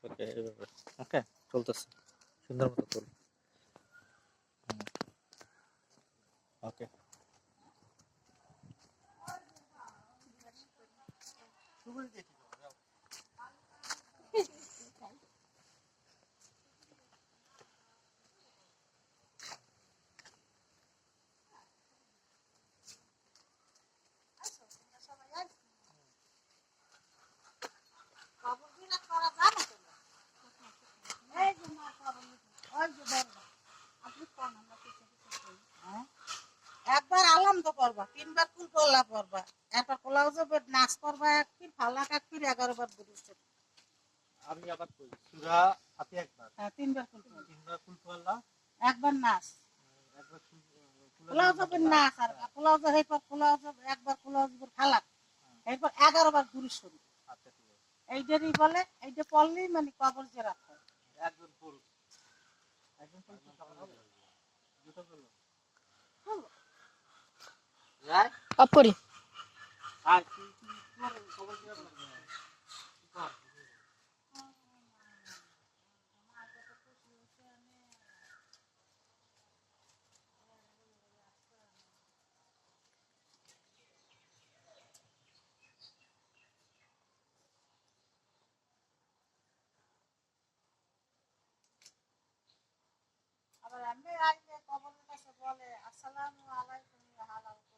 ওকে এইভাবে ওকে চলতেছে সুন্দর মতো করুন ওকে একবার আলাম তো করবা, তিনবার ফুল তোলা করবা, একবার কোলাও যাবে নাচ করবা, এক ফির ফালাক এক ফির 11 বার দুরুদ। আমি আবার কই সূরা হাতে একবার হ্যাঁ তিনবার ফুল তোলা, তিনবার ফুল তোলা একবার নাচ একবার কোলাও যাবে নাচ আর কোলাও যাবে পর কোলাও যাবে একবার কোলাও যাবে ফালাক এরপর 11 বার দুরুদ শরীফ। আচ্ছা ঠিক আছে এইটারই বলে এইটা পড়লেই মানে কবর জিয়ারত হয়। একজন পুরুষ একজন পুরুষ হবে দুটো বললো রাইট অফ করি আর কি করে খবর দিয়া আবার এমনি আইলে কবরের কাছে বলে আসসালামু আলাইকুম ইয়া হালাল কবর।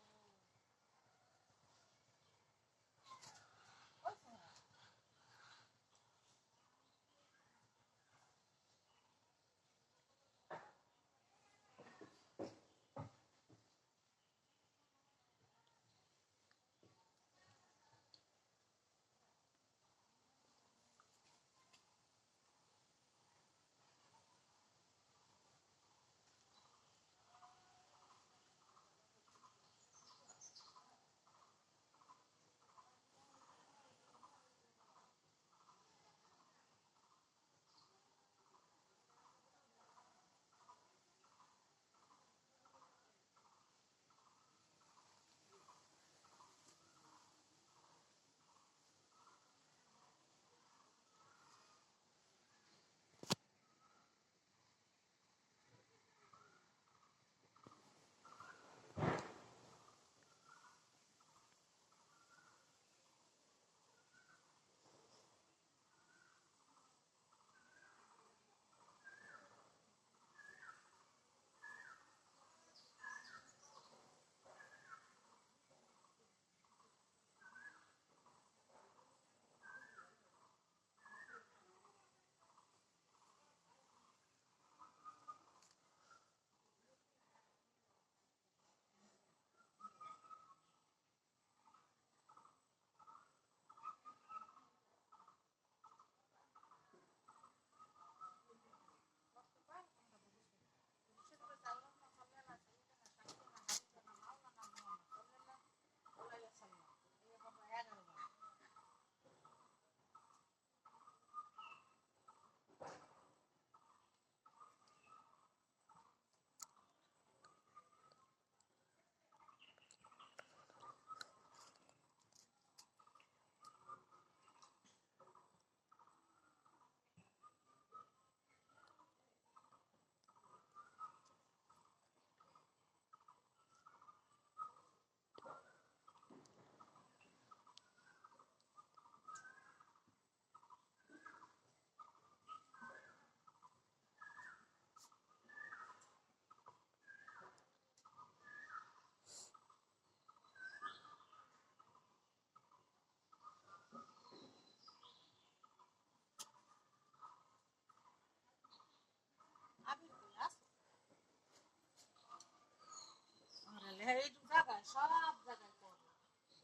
এই দু জায়গায় সব জায়গায় করবো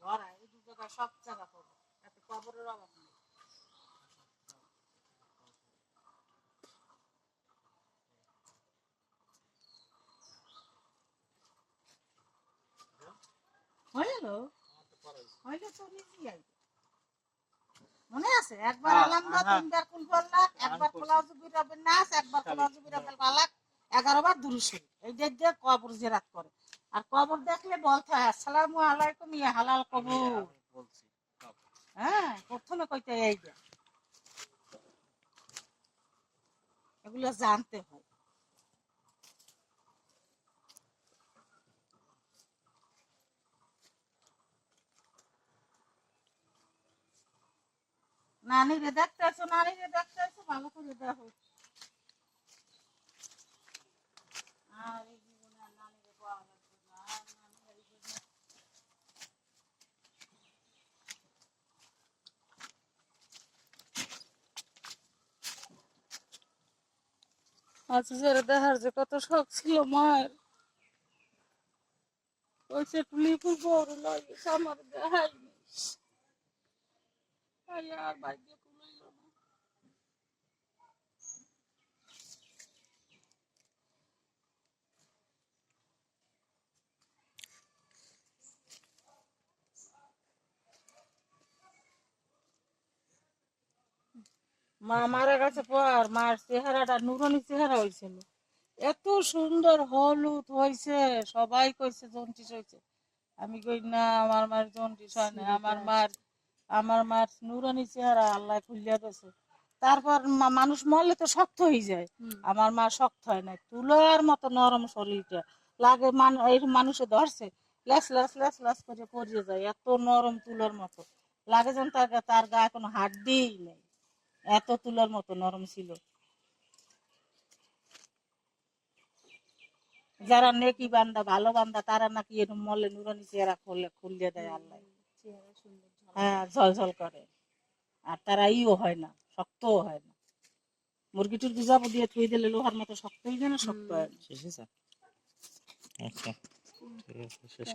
ধরা এই দু জায়গায় সব জায়গা করবো এত কবরের অভাব নেই। হইলো হইলে তো নিজেই আইবে মনে আছে একবার আলামদা তিনবার কুল করলা একবার খোলা জুবির রবের নাচ একবার খোলা জুবির রবের বালাক 11 বার দুরূদ শরীফ এই যে কবর জিয়ারত করে আর কবর দেখলে বলতে হয় আসসালামু আলাইকুম ইয়া হালাল কবর বলছি হ্যাঁ প্রথমে কইতে এই যে এগুলো জানতে হয়। নানিরে দেখতে আসো, নানিরে দেখতে আসো, ভালো করে দেখো। আর এই জীবনে আর নানিরে পাওয়া লাগবে না, আর নানির এই জন্য আচ্ছা যারা দেখার যে কত শখ ছিল মায়ের, ওই সে টুলিপুর বড় লাগে আমার দেখায়নি। আর ভাগ্যে কুলাইল না। মা মারা গেছে পর মার চেহারাটা নুরানি চেহারা হয়েছিল, এত সুন্দর হলুদ হয়েছে, সবাই কইছে জন্ডিস হয়েছে। আমি কই না, আমার মার জন্ডিস হয় না, আমার মার নুরানি চেহারা আল্লাহ খুলিয়া দিয়েছে। তারপর মানুষ মরলে তো শক্ত হয়ে যায়, আমার মা শক্ত হয় না, তুলার মতো নরম শরীরটা লাগে, এই মানুষে ধরছে ল্যাস ল্যাস ল্যাস ল্যাস করে পড়িয়ে যায়, এত নরম তুলার মতো লাগে, যেন তার গায়ে কোনো হাড্ডিই নেই, এত তুলার মতো নরম ছিল। যারা নেকি বান্দা ভালো বান্দা তারা নাকি এরকম মলে নুরানি চেহারা খুলিয়ে দেয় আল্লাহ। হ্যাঁ, ঝলঝল করে, আর তারা ইও হয় না, শক্তও হয় না। মুরগি টুরগি যাবো দিয়ে থুই দিলে লোহার মতো শক্ত হয়ে যায় না, শক্ত হয় না। আচ্ছা ঠিক আছে, শেষ